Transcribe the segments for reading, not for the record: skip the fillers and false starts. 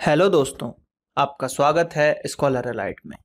Hello दोस्तों, आपका स्वागत है स्कॉलर एलाइट में।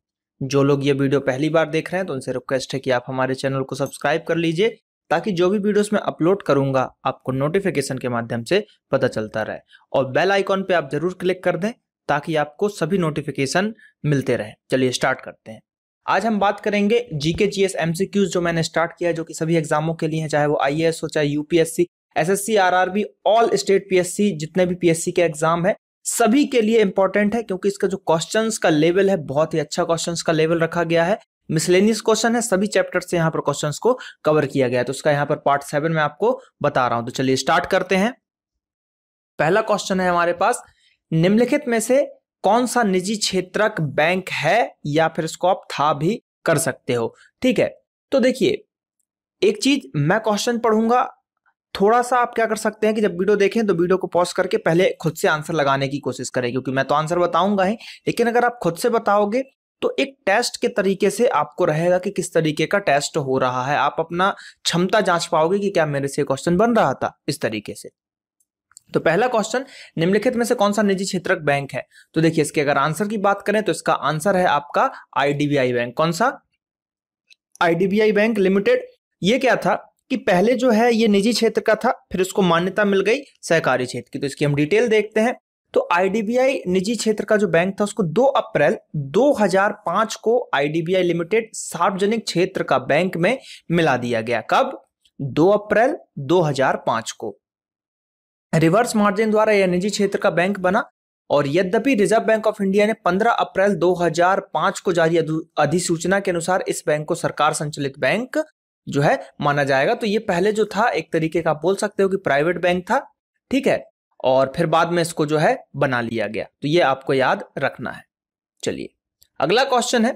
जो लोग ये वीडियो पहली बार देख रहे हैं तो उनसे रिक्वेस्ट है कि आप हमारे चैनल को सब्सक्राइब कर लीजिए ताकि जो भी वीडियोस मैं अपलोड करूंगा आपको नोटिफिकेशन के माध्यम से पता चलता रहे। और बेल आइकॉन पे आप जरूर क्लिक कर दें ताकि आपको सभी नोटिफिकेशन मिलते रहे। चलिए स्टार्ट करते हैं। आज हम बात करेंगे जीके जीएस एमसीक्यूज जो मैंने स्टार्ट किया है, जो कि सभी एग्जामों के लिए है, चाहे वो आईएएस हो, चाहे UPSC, SSC, RRB, all state PSC, जितने भी पीएससी के एग्जाम है सभी के लिए इंपॉर्टेंट है, क्योंकि इसका जो क्वेश्चंस का लेवल है बहुत ही अच्छा क्वेश्चंस का लेवल रखा गया है। मिसलेनियस क्वेश्चन है, सभी चैप्टर से यहाँ पर क्वेश्चंस को कवर किया गया है। तो उसका यहाँ पर पार्ट 7 में आपको बता रहा हूं। तो चलिए स्टार्ट करते हैं। पहला क्वेश्चन है हमारे पास, निम्नलिखित में से कौन सा निजी क्षेत्रक बैंक है, या फिर इसको आप था भी कर सकते हो। ठीक है, तो देखिए एक चीज, मैं क्वेश्चन पढ़ूंगा, थोड़ा सा आप क्या कर सकते हैं कि जब वीडियो देखें तो वीडियो को पॉज करके पहले खुद से आंसर लगाने की कोशिश करें, क्योंकि मैं तो आंसर बताऊंगा ही, लेकिन अगर आप खुद से बताओगे तो एक टेस्ट के तरीके से आपको रहेगा कि किस तरीके का टेस्ट हो रहा है। आप अपना क्षमता जांच पाओगे कि क्या मेरे से क्वेश्चन बन रहा था इस तरीके से। तो पहला क्वेश्चन, निम्नलिखित में से कौन सा निजी क्षेत्रक बैंक है। तो देखिए इसके अगर आंसर की बात करें तो इसका आंसर है आपका आईडीबीआई बैंक। कौन सा? IDBI bank limited. ये क्या था कि पहले जो है ये निजी क्षेत्र का था, फिर उसको मान्यता मिल गई सहकारी क्षेत्र की। तो इसकी हम डिटेल देखते हैं। तो आईडीबीआई निजी क्षेत्र का जो बैंक था उसको 2 अप्रैल 2005 को आईडीबीआई लिमिटेड सार्वजनिक क्षेत्र का बैंक में मिला दिया गया। कब? 2 अप्रैल 2005 को। रिवर्स मार्जिन द्वारा यह निजी क्षेत्र का बैंक बना, और यद्यपि रिजर्व बैंक ऑफ इंडिया ने 15 अप्रैल 2005 को जारी अधिसूचना के अनुसार इस बैंक को सरकार संचालित बैंक जो है माना जाएगा। तो ये पहले जो था एक तरीके का आप बोल सकते हो कि प्राइवेट बैंक था, ठीक है, और फिर बाद में इसको जो है बना लिया गया। तो ये आपको याद रखना है। चलिए अगला क्वेश्चन है,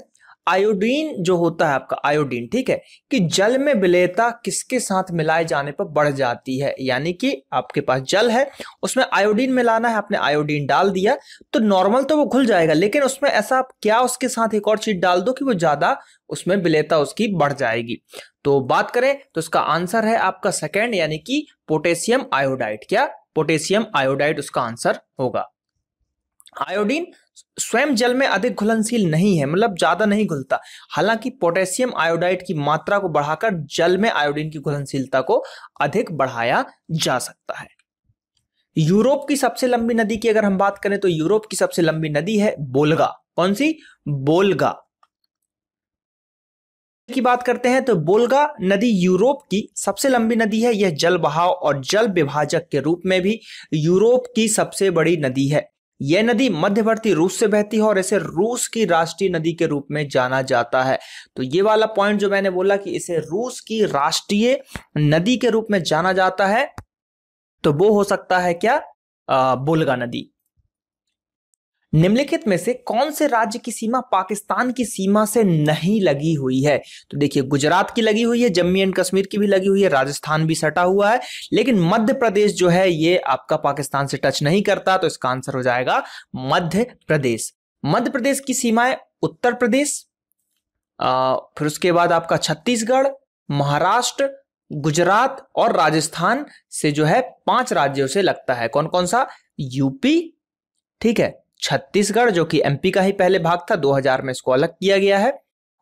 आयोडीन जो होता है आपका आयोडीन, ठीक है, कि जल में विलेयता किसके साथ मिलाए जाने पर बढ़ जाती है। यानी कि आपके पास जल है, उसमें आयोडीन मिलाना है, आपने आयोडीन डाल दिया तो नॉर्मल तो वो घुल जाएगा, लेकिन उसमें ऐसा क्या उसके साथ एक और चीज डाल दो कि वो ज्यादा उसमें विलेयता उसकी बढ़ जाएगी। तो बात करें तो इसका आंसर है आपका सेकेंड, यानी कि पोटेशियम आयोडाइड। क्या? पोटेशियम आयोडाइड उसका आंसर होगा। आयोडीन स्वयं जल में अधिक घुलनशील नहीं है, मतलब ज्यादा नहीं घुलता। हालांकि पोटेशियम आयोडाइड की मात्रा को बढ़ाकर जल में आयोडीन की घुलनशीलता को अधिक बढ़ाया जा सकता है। यूरोप की सबसे लंबी नदी की अगर हम बात करें तो यूरोप की सबसे लंबी नदी है बोल्गा। कौन सी? बोल्गा की बात करते हैं तो बोल्गा नदी यूरोप की सबसे लंबी नदी है। यह जल बहाव और जल विभाजक के रूप में भी यूरोप की सबसे बड़ी नदी है। यह नदी मध्यवर्ती रूस से बहती है और इसे रूस की राष्ट्रीय नदी के रूप में जाना जाता है। तो ये वाला पॉइंट जो मैंने बोला कि इसे रूस की राष्ट्रीय नदी के रूप में जाना जाता है, तो वो हो सकता है क्या? बोल्गा नदी। निम्नलिखित में से कौन से राज्य की सीमा पाकिस्तान की सीमा से नहीं लगी हुई है। तो देखिए गुजरात की लगी हुई है, जम्मू एंड कश्मीर की भी लगी हुई है, राजस्थान भी सटा हुआ है, लेकिन मध्य प्रदेश जो है ये आपका पाकिस्तान से टच नहीं करता। तो इसका आंसर हो जाएगा मध्य प्रदेश। मध्य प्रदेश की सीमाएं उत्तर प्रदेश, फिर उसके बाद आपका छत्तीसगढ़, महाराष्ट्र, गुजरात और राजस्थान से जो है 5 राज्यों से लगता है। कौन कौन सा? यूपी, ठीक है, छत्तीसगढ़ जो कि एमपी का ही पहले भाग था, 2000 में इसको अलग किया गया है।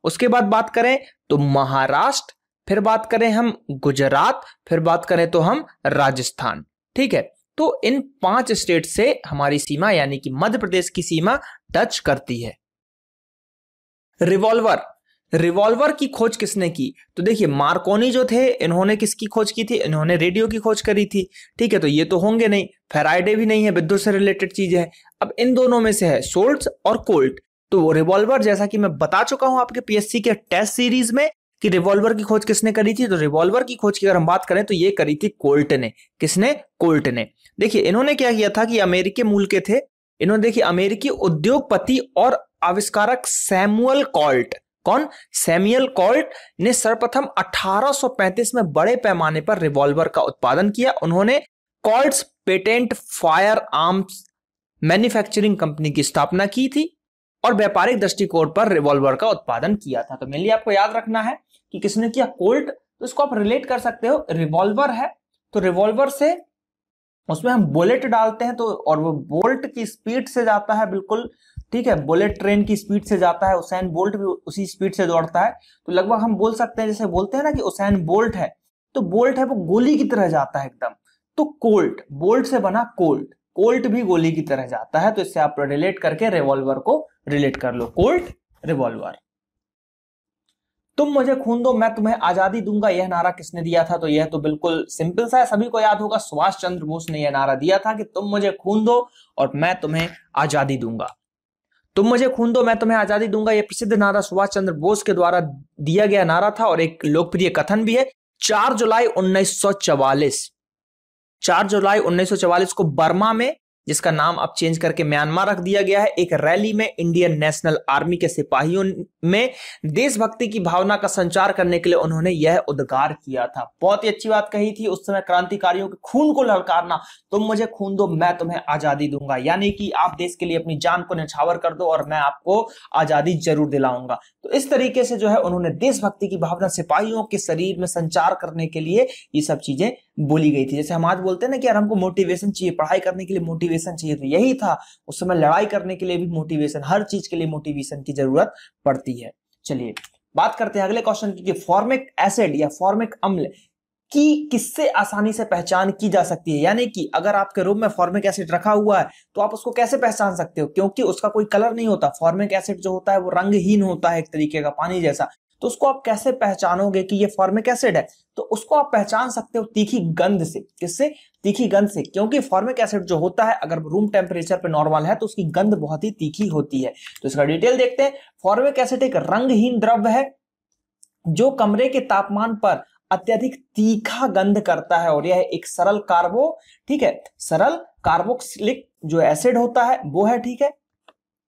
उसके बाद बात करें तो महाराष्ट्र, फिर बात करें हम गुजरात, फिर बात करें तो हम राजस्थान, ठीक है। तो इन 5 स्टेट से हमारी सीमा यानी कि मध्य प्रदेश की सीमा टच करती है। रिवॉल्वर, रिवॉल्वर की खोज किसने की? तो देखिए मार्कोनी जो थे इन्होंने किसकी खोज की थी? इन्होंने रेडियो की खोज करी थी, ठीक है। तो ये तो होंगे नहीं, फेराइडे भी नहीं है, विद्युत से रिलेटेड चीजें हैं। अब इन दोनों में से है सोल्ट्स और कोल्ट। तो रिवॉल्वर जैसा कि मैं बता चुका हूं आपके पीएससी के टेस्ट सीरीज में कि रिवॉल्वर की खोज किसने करी थी। तो रिवॉल्वर की खोज की अगर हम बात करें तो ये करी थी कोल्ट ने। किसने? कोल्ट ने। देखिए इन्होंने क्या किया था कि अमेरिकी मूल के थे। इन्होंने देखिए अमेरिकी उद्योगपति और आविष्कारक सैमुअल कॉल्ट, कौन? सैमुअल कॉल्ट ने सर्वप्रथम 1835 में बड़े पैमाने पर रिवॉल्वर का उत्पादन किया। उन्होंने Colt's patent fire arms manufacturing company की स्थापना की थी और व्यापारिक दृष्टिकोण पर रिवॉल्वर का उत्पादन किया था। तो मेनली आपको याद रखना है कि किसने किया? कोल्ट। तो इसको आप रिलेट कर सकते हो, रिवॉल्वर है तो रिवॉल्वर से उसमें हम बुलेट डालते हैं तो, और वो बोल्ट की स्पीड से जाता है बिल्कुल, ठीक है, बुलेट ट्रेन की स्पीड से जाता है, उसैन बोल्ट भी उसी स्पीड से दौड़ता है। तो लगभग हम बोल सकते हैं, जैसे बोलते हैं ना कि उसैन बोल्ट है, तो बोल्ट है वो गोली की तरह जाता है एकदम। तो कोल्ट, बोल्ट से बना कोल्ट, कोल्ट भी गोली की तरह जाता है। तो इससे आप रिलेट करके रिवॉल्वर को रिलेट कर लो, कोल्ट रिवॉल्वर। तुम मुझे खून दो मैं तुम्हें आजादी दूंगा, यह नारा किसने दिया था? तो यह तो बिल्कुल सिंपल सा है, सभी को याद होगा, सुभाष चंद्र बोस ने यह नारा दिया था कि तुम मुझे खून दो और मैं तुम्हें आजादी दूंगा। तुम मुझे खून दो मैं तुम्हें आजादी दूंगा, यह प्रसिद्ध नारा सुभाष चंद्र बोस के द्वारा दिया गया नारा था और एक लोकप्रिय कथन भी है। 4 जुलाई 1944, 4 जुलाई 1944 को बर्मा में, जिसका नाम अब चेंज करके म्यांमार रख दिया गया है, एक रैली में इंडियन नेशनल आर्मी के सिपाहियों में देशभक्ति की भावना का संचार करने के लिए उन्होंने यह उद्गार किया था। बहुत ही अच्छी बात कही थी उस समय क्रांतिकारियों के खून को ललकारना, तुम मुझे खून दो मैं तुम्हें आजादी दूंगा, यानी कि आप देश के लिए अपनी जान को न्यौछावर कर दो और मैं आपको आजादी जरूर दिलाऊंगा। तो इस तरीके से जो है उन्होंने देशभक्ति की भावना सिपाहियों के शरीर में संचार करने के लिए ये सब चीजें बोली गई थी। जैसे हम आज बोलते हैं ना कि यार हमको मोटिवेशन चाहिए, पढ़ाई करने के लिए मोटिवेशन चाहिए, तो यही था उस समय, लड़ाई करने के लिए भी मोटिवेशन, हर चीज के लिए मोटिवेशन की जरूरत पड़ती है। चलिए बात करते हैं अगले क्वेश्चन की, फॉर्मिक एसिड या फॉर्मिक अम्ल की किससे आसानी से पहचान की जा सकती है? यानी कि अगर आपके रूम में फॉर्मिक एसिड रखा हुआ है तो आप उसको कैसे पहचान सकते हो? क्योंकि उसका कोई कलर नहीं होता, फॉर्मिक एसिड जो होता है वो रंगहीन होता है, एक तरीके का पानी जैसा। तो उसको आप कैसे पहचानोगे कि ये फॉर्मिक एसिड है? तो उसको आप पहचान सकते हो तीखी गंध से। किससे? तीखी गंध से, क्योंकि फॉर्मिक एसिड जो होता है अगर रूम टेम्परेचर पे नॉर्मल है तो उसकी गंध बहुत ही तीखी होती है। तो इसका डिटेल देखते हैं। फॉर्मिक एसिड एक रंगहीन द्रव्य है जो कमरे के तापमान पर अत्यधिक तीखा गंध करता है और यह एक सरल कार्बो, ठीक है, सरल कार्बोक्सिलिक जो एसिड होता है वो है, ठीक है।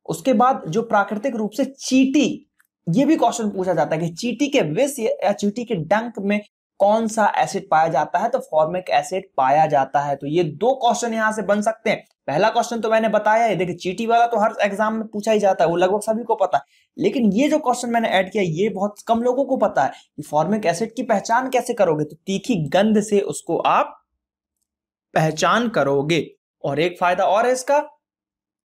उसके बाद जो प्राकृतिक रूप से चींटी, ये भी क्वेश्चन पूछा जाता है कि चींटी के विष या चींटी के डंक में कौन सा एसिड पाया जाता है? तो फॉर्मिक एसिड पाया जाता है। तो ये 2 क्वेश्चन यहां से बन सकते हैं। पहला क्वेश्चन तो मैंने बताया है, देखिए चींटी वाला तो हर एग्जाम में पूछा ही जाता है, वो लगभग सभी को पता है। लेकिन ये जो क्वेश्चन मैंने ऐड किया ये बहुत कम लोगों को पता है कि फॉर्मिक एसिड की पहचान कैसे करोगे? तो तीखी गंध से उसको आप पहचान करोगे। और एक फायदा और है इसका,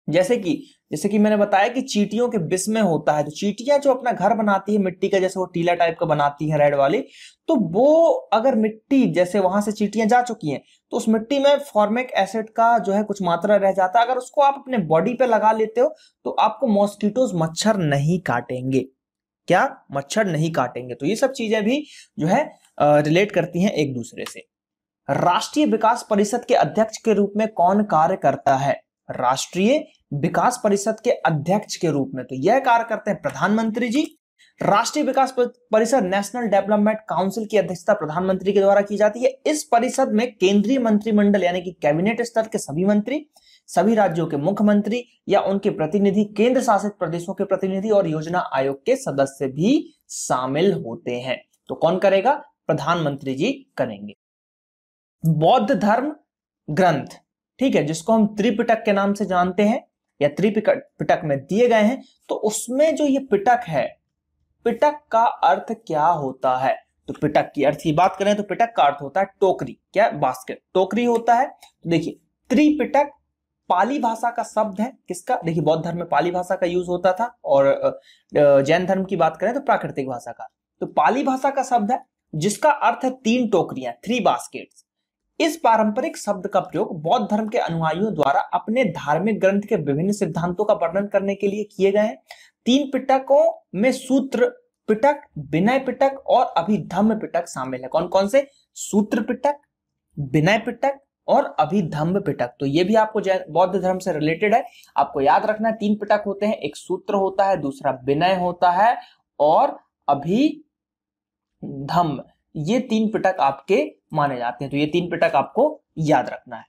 जैसे कि मैंने बताया कि चींटियों के विष में होता है। तो चींटियां जो अपना घर बनाती है मिट्टी का, जैसे वो टीला टाइप का बनाती है रेड वाली, तो वो अगर मिट्टी जैसे वहां से चींटियां जा चुकी हैं तो उस मिट्टी में फॉर्मिक एसिड का जो है कुछ मात्रा रह जाता है। अगर उसको आप अपने बॉडी पे लगा लेते हो तो आपको मॉस्किटोज, मच्छर नहीं काटेंगे। क्या? मच्छर नहीं काटेंगे। तो ये सब चीजें भी जो है रिलेट करती हैं एक दूसरे से। राष्ट्रीय विकास परिषद के अध्यक्ष के रूप में कौन कार्य करता है? राष्ट्रीय विकास परिषद के अध्यक्ष के रूप में तो यह कार्य करते हैं प्रधानमंत्री जी। राष्ट्रीय विकास परिषद, नेशनल डेवलपमेंट काउंसिल की अध्यक्षता प्रधानमंत्री के द्वारा की जाती है। इस परिषद में केंद्रीय मंत्रिमंडल यानी कि कैबिनेट स्तर के सभी मंत्री, सभी राज्यों के मुख्यमंत्री या उनके प्रतिनिधि, केंद्र शासित प्रदेशों के प्रतिनिधि और योजना आयोग के सदस्य भी शामिल होते हैं। तो कौन करेगा? प्रधानमंत्री जी करेंगे। बौद्ध धर्म ग्रंथ, ठीक है, जिसको हम त्रिपिटक के नाम से जानते हैं या त्रिपिटक में दिए गए हैं, तो उसमें जो ये पिटक है, पिटक का अर्थ क्या होता है? तो पिटक की अर्थ की बात करें तो पिटक का अर्थ होता है टोकरी। क्या? बास्केट, टोकरी होता है। तो देखिए त्रिपिटक पाली भाषा का शब्द है। किसका? देखिए बौद्ध धर्म में पाली भाषा का यूज होता था और जैन धर्म की बात करें तो प्राकृतिक भाषा का। तो पाली भाषा का शब्द है जिसका अर्थ है 3 टोकरियां, 3 बास्केट्स। इस पारंपरिक शब्द का प्रयोग बौद्ध धर्म के अनुयायियों द्वारा अपने धार्मिक ग्रंथ के विभिन्न सिद्धांतों का वर्णन करने के लिए किए गए हैं। 3 पिटकों में सूत्र पिटक, विनय पिटक और अभिधम्म पिटक शामिल है। कौन कौन से? सूत्र पिटक, विनय पिटक और अभिधम्म पिटक। तो ये भी आपको बौद्ध धर्म से रिलेटेड है, आपको याद रखना है। 3 पिटक होते हैं, एक सूत्र होता है, दूसरा विनय होता है और अभिधम्म। ये 3 पिटक आपके माने जाते हैं। तो ये 3 पिटक आपको याद रखना है।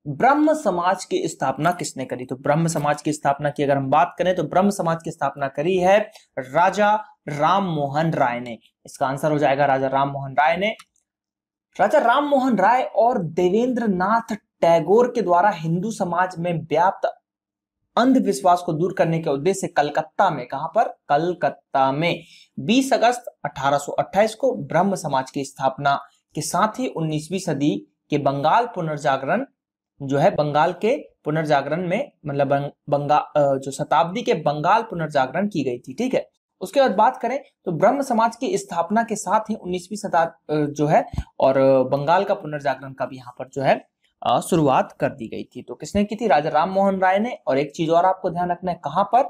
ब्रह्म समाज की स्थापना किसने करी? तो ब्रह्म समाज की स्थापना की अगर हम बात करें तो ब्रह्म समाज की स्थापना करी है राजा राम मोहन राय ने। इसका आंसर हो जाएगा राजा राम मोहन राय ने। राजा राम मोहन राय और देवेंद्र नाथ टैगोर के द्वारा हिंदू समाज में व्याप्त अंधविश्वास को दूर करने के उद्देश्य से कलकत्ता में, कहां पर? कलकत्ता में 20 अगस्त 1828 को ब्रह्म समाज की स्थापना के साथ ही 19वीं सदी कि बंगाल पुनर्जागरण जो है, बंगाल के पुनर्जागरण में मतलब बंगाल जो शताब्दी के बंगाल पुनर्जागरण की गई थी। ठीक है, उसके बाद बात करें तो ब्रह्म समाज की स्थापना के साथ ही 19वीं शताब्दी जो है और बंगाल का पुनर्जागरण का भी यहाँ पर जो है शुरुआत कर दी गई थी। तो किसने की थी? राजा राम मोहन राय ने। और एक चीज और आपको ध्यान रखना है, कहां पर?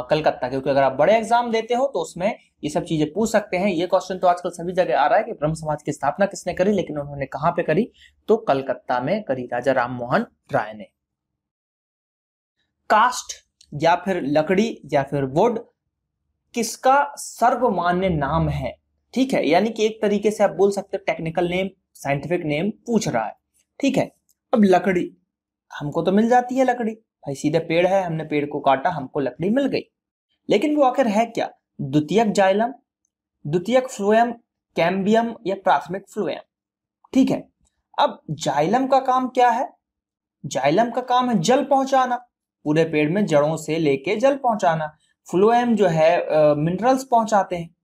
कलकत्ता। क्योंकि अगर आप बड़े एग्जाम देते हो तो उसमें ये सब चीजें पूछ सकते हैं। ये क्वेश्चन तो आजकल सभी जगह आ रहा है कि ब्रह्म समाज की स्थापना किसने करी, लेकिन उन्होंने कहां पे करी? तो कलकत्ता में करी, राजा राम मोहन राय ने। कास्ट या फिर लकड़ी या फिर वुड किसका सर्वमान्य नाम है? ठीक है, यानी कि एक तरीके से आप बोल सकते हो टेक्निकल नेम, साइंटिफिक नेम पूछ रहा है। ठीक है, अब लकड़ी हमको तो मिल जाती है, लकड़ी भाई सीधे पेड़ है, हमने पेड़ को काटा, हमको लकड़ी मिल गई। लेकिन वो आखिर है क्या? द्वितीयक जाइलम, द्वितीयक फ्लोएम, कैम्बियम या प्राथमिक फ्लोएम। ठीक है, अब जाइलम का काम क्या है? जाइलम का काम है जल पहुंचाना, पूरे पेड़ में जड़ों से लेके जल पहुंचाना। फ्लोएम जो है मिनरल्स पहुंचाते हैं।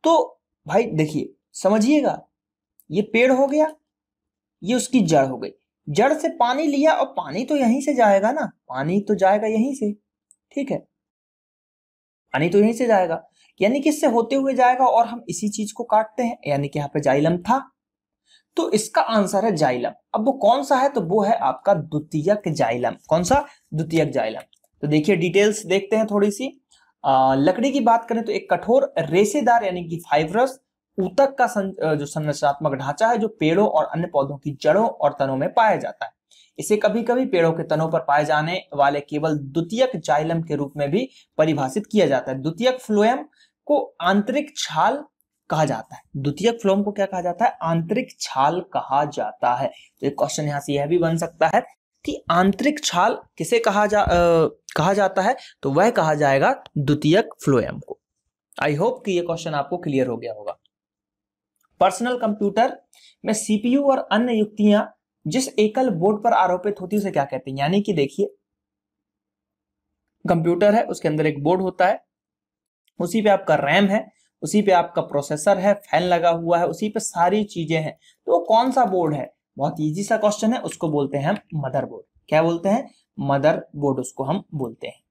तो भाई देखिए, समझिएगा, ये पेड़ हो गया, ये उसकी जड़ हो गई, जड़ से पानी लिया और पानी तो यहीं से जाएगा ना, पानी तो जाएगा यहीं से। ठीक है, पानी तो यहीं से जाएगा, यानी कि इससे होते हुए जाएगा और हम इसी चीज को काटते हैं, यानी कि यहाँ पे जाइलम था। तो इसका आंसर है जाइलम। अब वो कौन सा है? तो वो है आपका द्वितीयक जाइलम। कौन सा? द्वितीयक जाइलम। तो देखिए डिटेल्स देखते हैं थोड़ी सी। लकड़ी की बात करें तो एक कठोर रेशेदार यानी कि फाइब्रस ऊतक का जो संरचनात्मक ढांचा है जो पेड़ों और अन्य पौधों की जड़ों और तनों में पाया जाता है। इसे कभी कभी पेड़ों के तनों पर पाए जाने वाले केवल द्वितीयक जाइलम के रूप में भी परिभाषित किया जाता है। द्वितीयक फ्लोएम को आंतरिक छाल कहा जाता है। द्वितीयक फ्लोएम को क्या कहा जाता है? आंतरिक छाल कहा जाता है। तो एक क्वेश्चन यहां से यह भी बन सकता है कि आंतरिक छाल किसे कहा जाता है? तो वह कहा जाएगा द्वितीयक फ्लोएम को। आई होप कि यह क्वेश्चन आपको क्लियर हो गया होगा। पर्सनल कंप्यूटर में सीपीयू और अन्य युक्तियां जिस एकल बोर्ड पर आरोपित होती है उसे क्या कहते हैं? यानी कि देखिए, कंप्यूटर है, उसके अंदर एक बोर्ड होता है, उसी पे आपका रैम है, उसी पे आपका प्रोसेसर है, फैन लगा हुआ है, उसी पे सारी चीजें हैं। तो कौन सा बोर्ड है? बहुत इजी सा क्वेश्चन है, उसको बोलते हैं हम मदरबोर्ड। क्या बोलते हैं? मदरबोर्ड उसको हम बोलते हैं।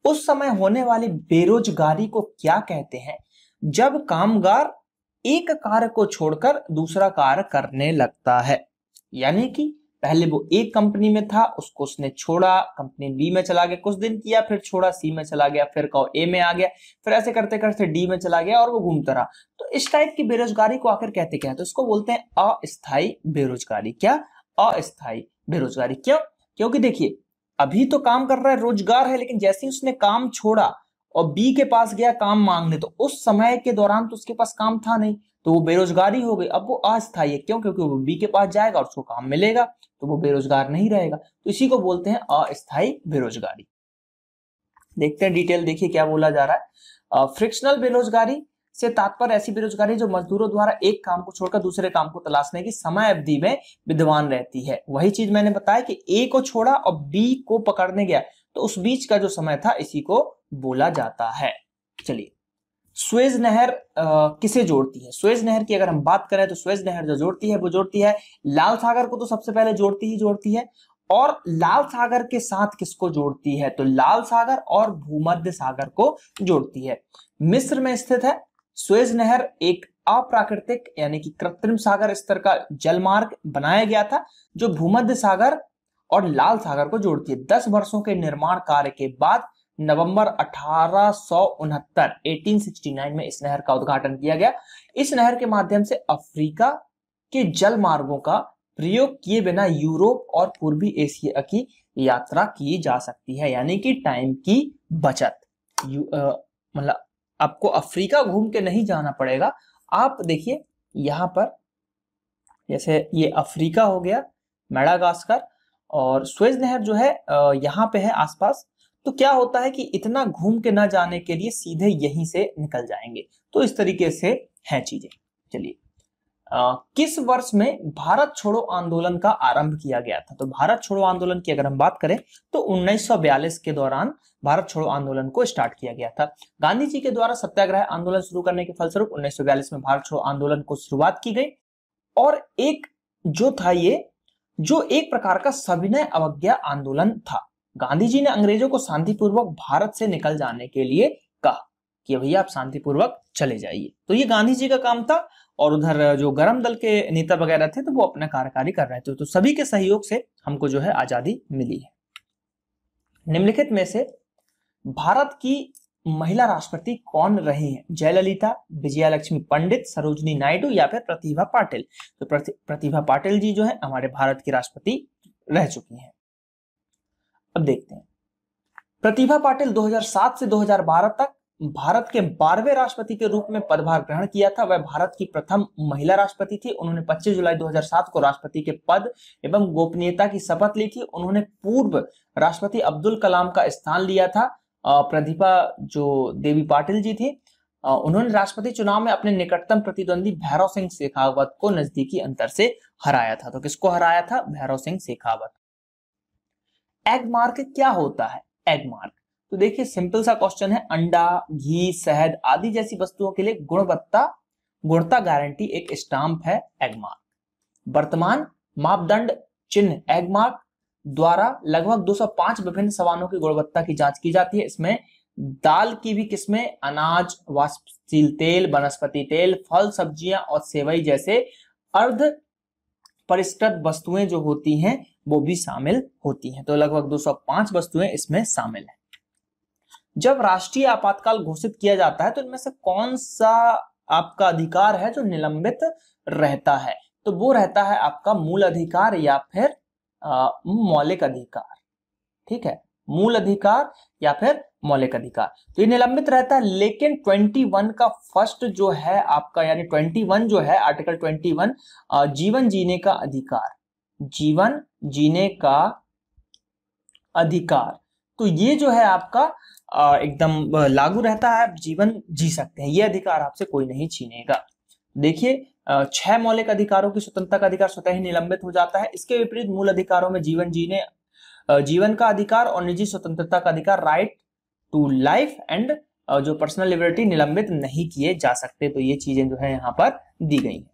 उस समय होने वाली बेरोजगारी को क्या कहते हैं? जब कामगार एक कार्य को छोड़कर दूसरा कार्य करने लगता है। यानी कि पहले वो एक कंपनी में था, उसको उसने छोड़ा, कंपनी बी में चला गया, कुछ दिन किया, फिर छोड़ा, सी में चला गया, फिर कहो ए में आ गया, फिर ऐसे करते करते डी में चला गया और वो घूमता रहा। तो इस टाइप की बेरोजगारी को आखिर कहते क्या है? तो इसको बोलते हैं अस्थायी बेरोजगारी। क्या? अस्थायी बेरोजगारी। क्यों? क्योंकि देखिए, अभी तो काम कर रहा है, रोजगार है, लेकिन जैसे ही उसने काम छोड़ा और बी के पास गया काम मांगने, तो उस समय के दौरान तो उसके पास काम था नहीं, तो वो बेरोजगारी हो गई। अब वो अस्थायी है। क्यों? क्योंकि वो बी के पास जाएगा और उसको काम मिलेगा, तो वो बेरोजगार नहीं रहेगा। तो इसी को बोलते हैं अस्थायी बेरोजगारी। देखते हैं डिटेल, देखिए क्या बोला जा रहा है। फ्रिक्शनल बेरोजगारी से तात्पर्य ऐसी बेरोजगारी जो मजदूरों द्वारा एक काम को छोड़कर दूसरे काम को तलाशने की समय अवधि में विद्यमान रहती है। वही चीज मैंने बताया कि ए को छोड़ा और बी को पकड़ने गया, तो उस बीच का जो समय था इसी को बोला जाता है। चलिए, सुएज नहर किसे जोड़ती है? सुएज नहर की अगर हम बात करें तो सुएज नहर जो जोड़ती है वो जोड़ती है लाल सागर को, तो सबसे पहले जोड़ती है। और लाल सागर के साथ किसको जोड़ती है? तो लाल सागर और भूमध्य सागर को जोड़ती है। मिस्र में स्थित है। सुएज नहर एक अप्राकृतिक यानी कि कृत्रिम सागर स्तर का जलमार्ग बनाया गया था जो भूमध्य सागर और लाल सागर को जोड़ती है। 10 वर्षों के निर्माण कार्य के बाद नवंबर 1869 में इस नहर का उद्घाटन किया गया। इस नहर के माध्यम से अफ्रीका के जल मार्गों का प्रयोग किए बिना यूरोप और पूर्वी एशिया की यात्रा की जा सकती है, यानी कि टाइम की बचत। मतलब आपको अफ्रीका घूम के नहीं जाना पड़ेगा। आप देखिए यहां पर, जैसे ये अफ्रीका हो गया, मेडागास्कर, और सुएज नहर जो है यहाँ पे है आसपास। तो क्या होता है कि इतना घूम के ना जाने के लिए सीधे यहीं से निकल जाएंगे। तो इस तरीके से है चीजें। चलिए, किस वर्ष में भारत छोड़ो आंदोलन का आरंभ किया गया था? तो भारत छोड़ो आंदोलन की अगर हम बात करें तो 1942 के दौरान भारत छोड़ो आंदोलन को स्टार्ट किया गया था। गांधी जी के द्वारा सत्याग्रह आंदोलन शुरू करने के फलस्वरूप 1942 में भारत छोड़ो आंदोलन को शुरुआत की गई और एक जो था ये, जो एक प्रकार का सविनय अवज्ञा आंदोलन था। गांधी जी ने अंग्रेजों को शांतिपूर्वक भारत से निकल जाने के लिए कहा कि भैया आप शांतिपूर्वक चले जाइए। तो ये गांधी जी का काम था, और उधर जो गरम दल के नेता वगैरह थे तो वो अपना कार्यकारी कर रहे थे। तो सभी के सहयोग से हमको जो है आजादी मिली है। निम्नलिखित में से भारत की महिला राष्ट्रपति कौन रही हैं? जयललिता, विजया लक्ष्मी पंडित, सरोजिनी नायडू या फिर प्रतिभा पाटिल? तो प्रतिभा पाटिल जी जो है हमारे भारत की राष्ट्रपति रह चुकी हैं। अब देखते हैं, प्रतिभा पाटिल 2007 से 2012 तक भारत के 12वें राष्ट्रपति के रूप में पदभार ग्रहण किया था। वह भारत की प्रथम महिला राष्ट्रपति थी। उन्होंने 25 जुलाई 2007 को राष्ट्रपति के पद एवं गोपनीयता की शपथ ली थी। उन्होंने पूर्व राष्ट्रपति अब्दुल कलाम का स्थान लिया था। प्रतिभा जो देवी पाटिल जी थी, उन्होंने राष्ट्रपति चुनाव में अपने निकटतम प्रतिद्वंदी भैरव सिंह शेखावत को नजदीकी अंतर से हराया था। तो किसको हराया था? भैरव सिंह शेखावत। एग मार्क क्या होता है? एग मार्क तो देखिए सिंपल सा क्वेश्चन है। अंडा, घी, शहद आदि जैसी वस्तुओं के लिए गुणवत्ता गारंटी एक स्टाम्प है एग मार्क। वर्तमान मापदंड चिन्ह एग मार्क द्वारा लगभग 205 विभिन्न सामानों की गुणवत्ता की जांच की जाती है। इसमें दाल की भी किस्में, अनाज, वाष्पशील तेल, वनस्पति तेल, फल, सब्जियां और सेवई जैसे अर्ध परिष्कृत वस्तुएं जो होती हैं वो भी शामिल होती हैं। तो लगभग 205 वस्तुएं इसमें शामिल हैं। जब राष्ट्रीय आपातकाल घोषित किया जाता है तो इनमें से कौन सा आपका अधिकार है जो निलंबित रहता है? तो वो रहता है आपका मूल अधिकार या फिर मौलिक अधिकार। ठीक है, मूल अधिकार या फिर मौलिक अधिकार। तो ये निलंबित रहता है, लेकिन 21 का फर्स्ट जो है आपका, यानी 21 जो है आर्टिकल 21 जीवन जीने का अधिकार, जीवन जीने का अधिकार, तो ये जो है आपका एकदम लागू रहता है। आप जीवन जी सकते हैं, ये अधिकार आपसे कोई नहीं छीनेगा। देखिए 6 मौलिक अधिकारों की स्वतंत्रता का अधिकार स्वतः ही निलंबित हो जाता है। इसके विपरीत मूल अधिकारों में जीवन का अधिकार और निजी स्वतंत्रता का अधिकार, राइट टू लाइफ एंड जो पर्सनल लिबर्टी, निलंबित नहीं किए जा सकते। तो ये चीजें जो है यहाँ पर दी गई हैं।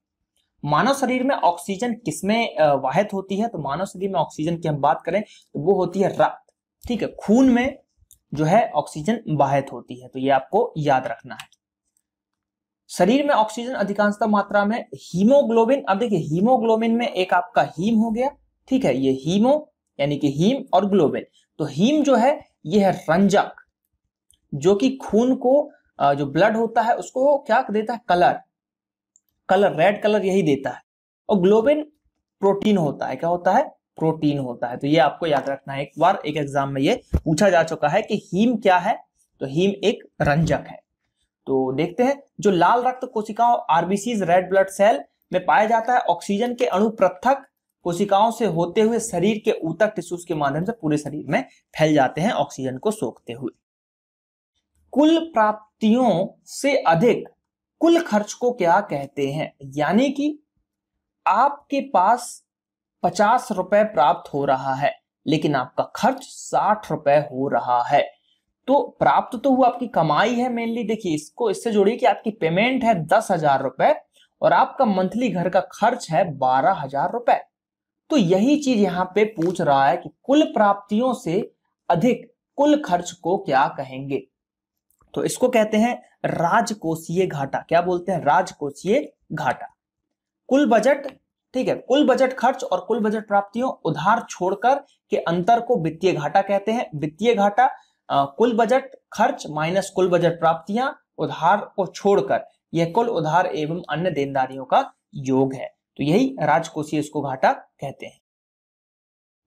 मानव शरीर में ऑक्सीजन किसमें वाहित होती है? तो मानव शरीर में ऑक्सीजन की हम बात करें तो वो होती है रक्त। ठीक है, खून में जो है ऑक्सीजन वाहित होती है, तो ये आपको याद रखना है। शरीर में ऑक्सीजन अधिकांशतः मात्रा में हीमोग्लोबिन, अब देखिए हीमोग्लोबिन में एक आपका हीम हो गया। ठीक है, ये हीमो यानी कि हीम और ग्लोबिन, तो हीम जो है ये है रंजक, जो कि खून को जो ब्लड होता है उसको क्या देता है? कलर रेड कलर यही देता है। और ग्लोबिन प्रोटीन होता है। क्या होता है? प्रोटीन होता है। तो ये आपको याद रखना है, एक बार एक एग्जाम में ये पूछा जा चुका है कि हीम क्या है। तो हीम एक रंजक है। तो देखते हैं, जो लाल रक्त कोशिकाओं आरबीसीज रेड ब्लड सेल में पाया जाता है, ऑक्सीजन के अणु पृथक कोशिकाओं से होते हुए शरीर के ऊतक टिश्यूज के माध्यम से पूरे शरीर में फैल जाते हैं ऑक्सीजन को सोखते हुए। कुल प्राप्तियों से अधिक कुल खर्च को क्या कहते हैं? यानी कि आपके पास 50 रुपए प्राप्त हो रहा है लेकिन आपका खर्च 60 रुपए हो रहा है, तो प्राप्त तो हुआ आपकी कमाई है मेनली। देखिए इसको इससे जोड़िए कि आपकी पेमेंट है 10,000 रुपए और आपका मंथली घर का खर्च है 12,000 रुपए। तो यही चीज यहाँ पे पूछ रहा है कि कुल प्राप्तियों से अधिक कुल खर्च को क्या कहेंगे? तो इसको कहते हैं राजकोषीय घाटा। क्या बोलते हैं? राजकोषीय घाटा। कुल बजट, ठीक है, कुल बजट खर्च और कुल बजट प्राप्तियों उधार छोड़कर के अंतर को वित्तीय घाटा कहते हैं। वित्तीय घाटा कुल बजट खर्च माइनस कुल बजट प्राप्तियां उधार को छोड़कर, यह कुल उधार एवं अन्य देनदारियों का योग है। तो यही राजकोषीय इसको घाटा कहते हैं।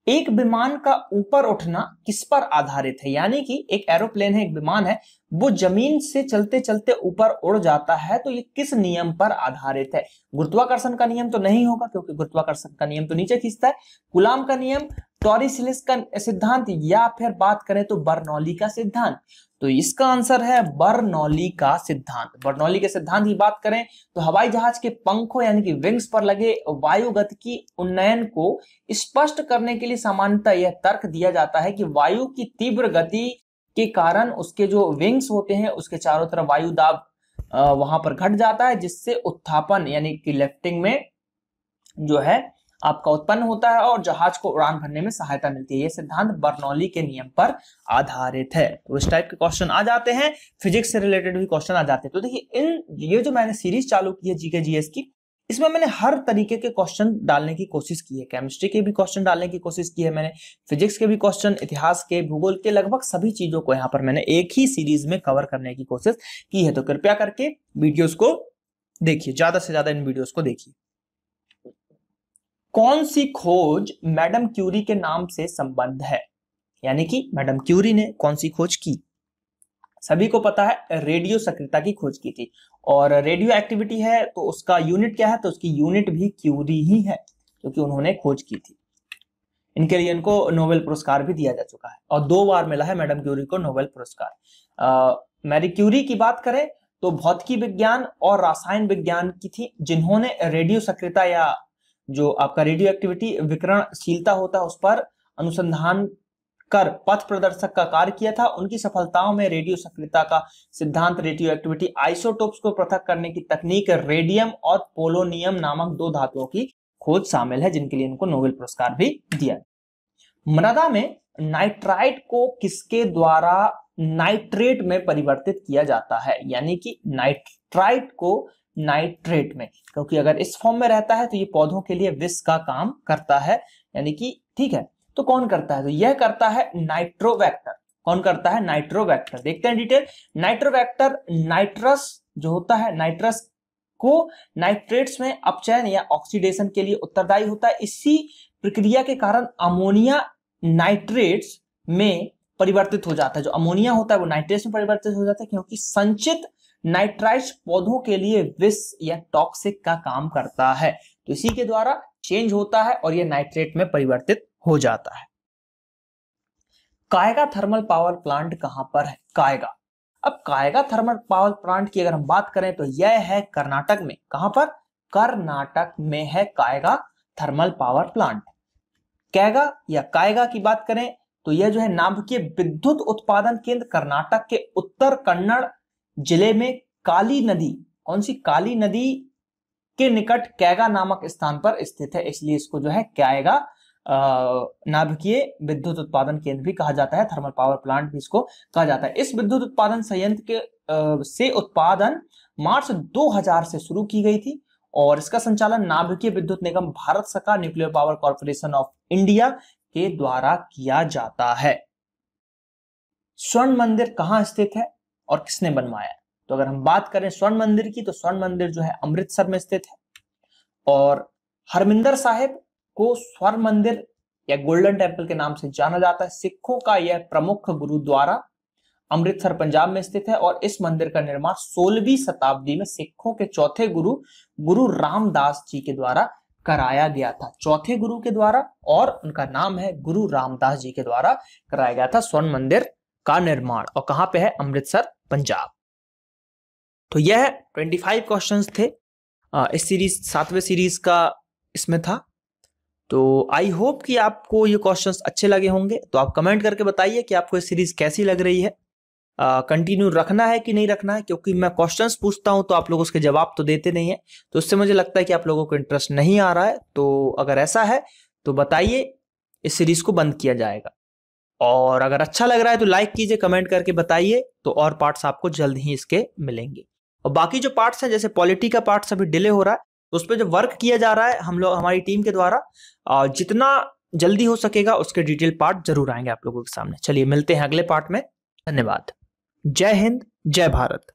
एक विमान का ऊपर उठना किस पर आधारित है? यानी कि एक एरोप्लेन है, एक विमान है, वो जमीन से चलते चलते ऊपर उड़ जाता है, तो ये किस नियम पर आधारित है? गुरुत्वाकर्षण का नियम तो नहीं होगा क्योंकि गुरुत्वाकर्षण का नियम तो नीचे खींचता है। कूलाम का नियम, टॉरिसलिस का सिद्धांत, या फिर बात करें तो बर्नौली का सिद्धांत। तो इसका आंसर है बर्नौली का सिद्धांत। बर्नौली के सिद्धांत की बात करें तो हवाई जहाज के पंखों यानी कि विंग्स पर लगे वायुगतिकी उन्नयन को स्पष्ट करने के लिए सामान्यतः यह तर्क दिया जाता है कि वायु की तीव्र गति के कारण उसके जो विंग्स होते हैं उसके चारों तरफ वायु दाब वहां पर घट जाता है, जिससे उत्थापन यानी कि लिफ्टिंग में जो है आपका उत्पन्न होता है और जहाज को उड़ान भरने में सहायता मिलती है। यह सिद्धांत बर्नौली के नियम पर आधारित है। तो इस टाइप के क्वेश्चन आ जाते हैं, फिजिक्स से रिलेटेड भी क्वेश्चन आ जाते हैं। तो देखिए ये जो मैंने सीरीज चालू की है जीके जीएस की, इसमें मैंने हर तरीके के क्वेश्चन डालने की कोशिश की है। केमिस्ट्री के भी क्वेश्चन डालने की कोशिश की है मैंने, फिजिक्स के भी क्वेश्चन, इतिहास के, भूगोल के, लगभग सभी चीजों को यहाँ पर मैंने एक ही सीरीज में कवर करने की कोशिश की है। तो कृपया करके वीडियोस को देखिए, ज्यादा से ज्यादा इन वीडियोस को देखिए। कौन सी खोज मैडम क्यूरी के नाम से संबंध है, यानी कि मैडम क्यूरी ने कौन सी खोज की? सभी को पता है रेडियो सक्रियता की खोज की थी, और रेडियो एक्टिविटी है तो उसका यूनिट क्या है, तो उसकी यूनिट भी क्यूरी ही है, क्योंकि उन्होंने खोज की थी। इनके लिए इनको नोबेल पुरस्कार भी दिया जा चुका है, और 2 बार मिला है मैडम क्यूरी को नोबेल पुरस्कार। मैरी क्यूरी की बात करें तो भौतिकी विज्ञान और रसायन विज्ञान की थी, जिन्होंने रेडियो सक्रियता या जो आपका रेडियो एक्टिविटी विकिरणशीलता होता है उस पर अनुसंधान कर पथ प्रदर्शक का कार्य किया था। उनकी सफलताओं में रेडियो सक्रियता का सिद्धांत, रेडियो एक्टिविटी, आइसोटोप्स को पृथक करने की तकनीक, रेडियम और पोलोनियम नामक 2 धातुओं की खोज शामिल है, जिनके लिए इनको नोबेल पुरस्कार भी दिया। मृदा में नाइट्राइट को किसके द्वारा नाइट्रेट में परिवर्तित किया जाता है, यानी कि नाइट्राइट को नाइट्रेट में, क्योंकि अगर इस फॉर्म में रहता है तो ये पौधों के लिए विष का काम करता है, यानी कि ठीक है। तो कौन करता है, तो यह करता है नाइट्रोवेक्टर। कौन करता है, नाइट्रोवेक्टर। देखते हैं डिटेल। नाइट्रोवेक्टर नाइट्रस जो होता है, नाइट्रस को नाइट्रेट्स में अपचयन या ऑक्सीडेशन के लिए उत्तरदायी होता है। इसी प्रक्रिया के कारण अमोनिया नाइट्रेट्स में परिवर्तित हो जाता है। जो अमोनिया होता है वो नाइट्रेट्स में परिवर्तित हो जाता है, क्योंकि संचित नाइट्राइट्स पौधों के लिए विष या टॉक्सिक का काम करता है, तो इसी के द्वारा चेंज होता है और यह नाइट्रेट में परिवर्तित हो जाता है। कायगा थर्मल पावर प्लांट कहां पर है? कायगा। अब कायगा थर्मल पावर प्लांट की अगर हम बात करें तो यह है कर्नाटक में। कहां पर? कर्नाटक में है Kaiga thermal power plant. Kaiga या कायगा की बात करें तो यह जो है नाभिकीय विद्युत उत्पादन केंद्र कर्नाटक के उत्तर कन्नड़ जिले में काली नदी, कौन सी? काली नदी के निकट कैगा नामक स्थान पर स्थित है, इसलिए इसको जो है कैगा नाभिकीय विद्युत उत्पादन केंद्र भी कहा जाता है, थर्मल पावर प्लांट भी इसको कहा जाता है। इस विद्युत उत्पादन संयंत्र के से उत्पादन मार्च 2000 से शुरू की गई थी, और इसका संचालन नाभिकीय विद्युत निगम भारत सरकार nuclear power corporation of India के द्वारा किया जाता है। स्वर्ण मंदिर कहां स्थित है और किसने बनवाया है? तो अगर हम बात करें स्वर्ण मंदिर की, तो स्वर्ण मंदिर जो है अमृतसर में स्थित है, और हरमिंदर साहिब को स्वर्ण मंदिर या गोल्डन टेम्पल के नाम से जाना जाता है। सिखों का यह प्रमुख गुरुद्वारा अमृतसर पंजाब में स्थित है, और इस मंदिर का निर्माण 16वीं शताब्दी में सिखों के चौथे गुरु गुरु रामदास जी के द्वारा कराया गया था। चौथे गुरु के द्वारा, और उनका नाम है गुरु रामदास जी के द्वारा कराया गया था स्वर्ण मंदिर का निर्माण। और कहां पे है? अमृतसर पंजाब। तो यह 25 क्वेश्चंस थे इस सीरीज, 7वें सीरीज का इसमें था। तो आई होप कि आपको ये क्वेश्चंस अच्छे लगे होंगे। तो आप कमेंट करके बताइए कि आपको ये सीरीज कैसी लग रही है, कंटिन्यू रखना है कि नहीं रखना है, क्योंकि मैं क्वेश्चंस पूछता हूं तो आप लोग उसके जवाब तो देते नहीं है, तो उससे मुझे लगता है कि आप लोगों को इंटरेस्ट नहीं आ रहा है। तो अगर ऐसा है तो बताइए, इस सीरीज को बंद किया जाएगा। और अगर अच्छा लग रहा है तो लाइक कीजिए, कमेंट करके बताइए, तो और पार्ट्स आपको जल्द ही इसके मिलेंगे। और बाकी जो पार्ट्स हैं, जैसे पॉलिटी का पार्ट्स अभी डिले हो रहा है, तो उस पर जो वर्क किया जा रहा है हम लोग, हमारी टीम के द्वारा, जितना जल्दी हो सकेगा उसके डिटेल पार्ट जरूर आएंगे आप लोगों के सामने। चलिए मिलते हैं अगले पार्ट में। धन्यवाद। जय हिंद, जय भारत।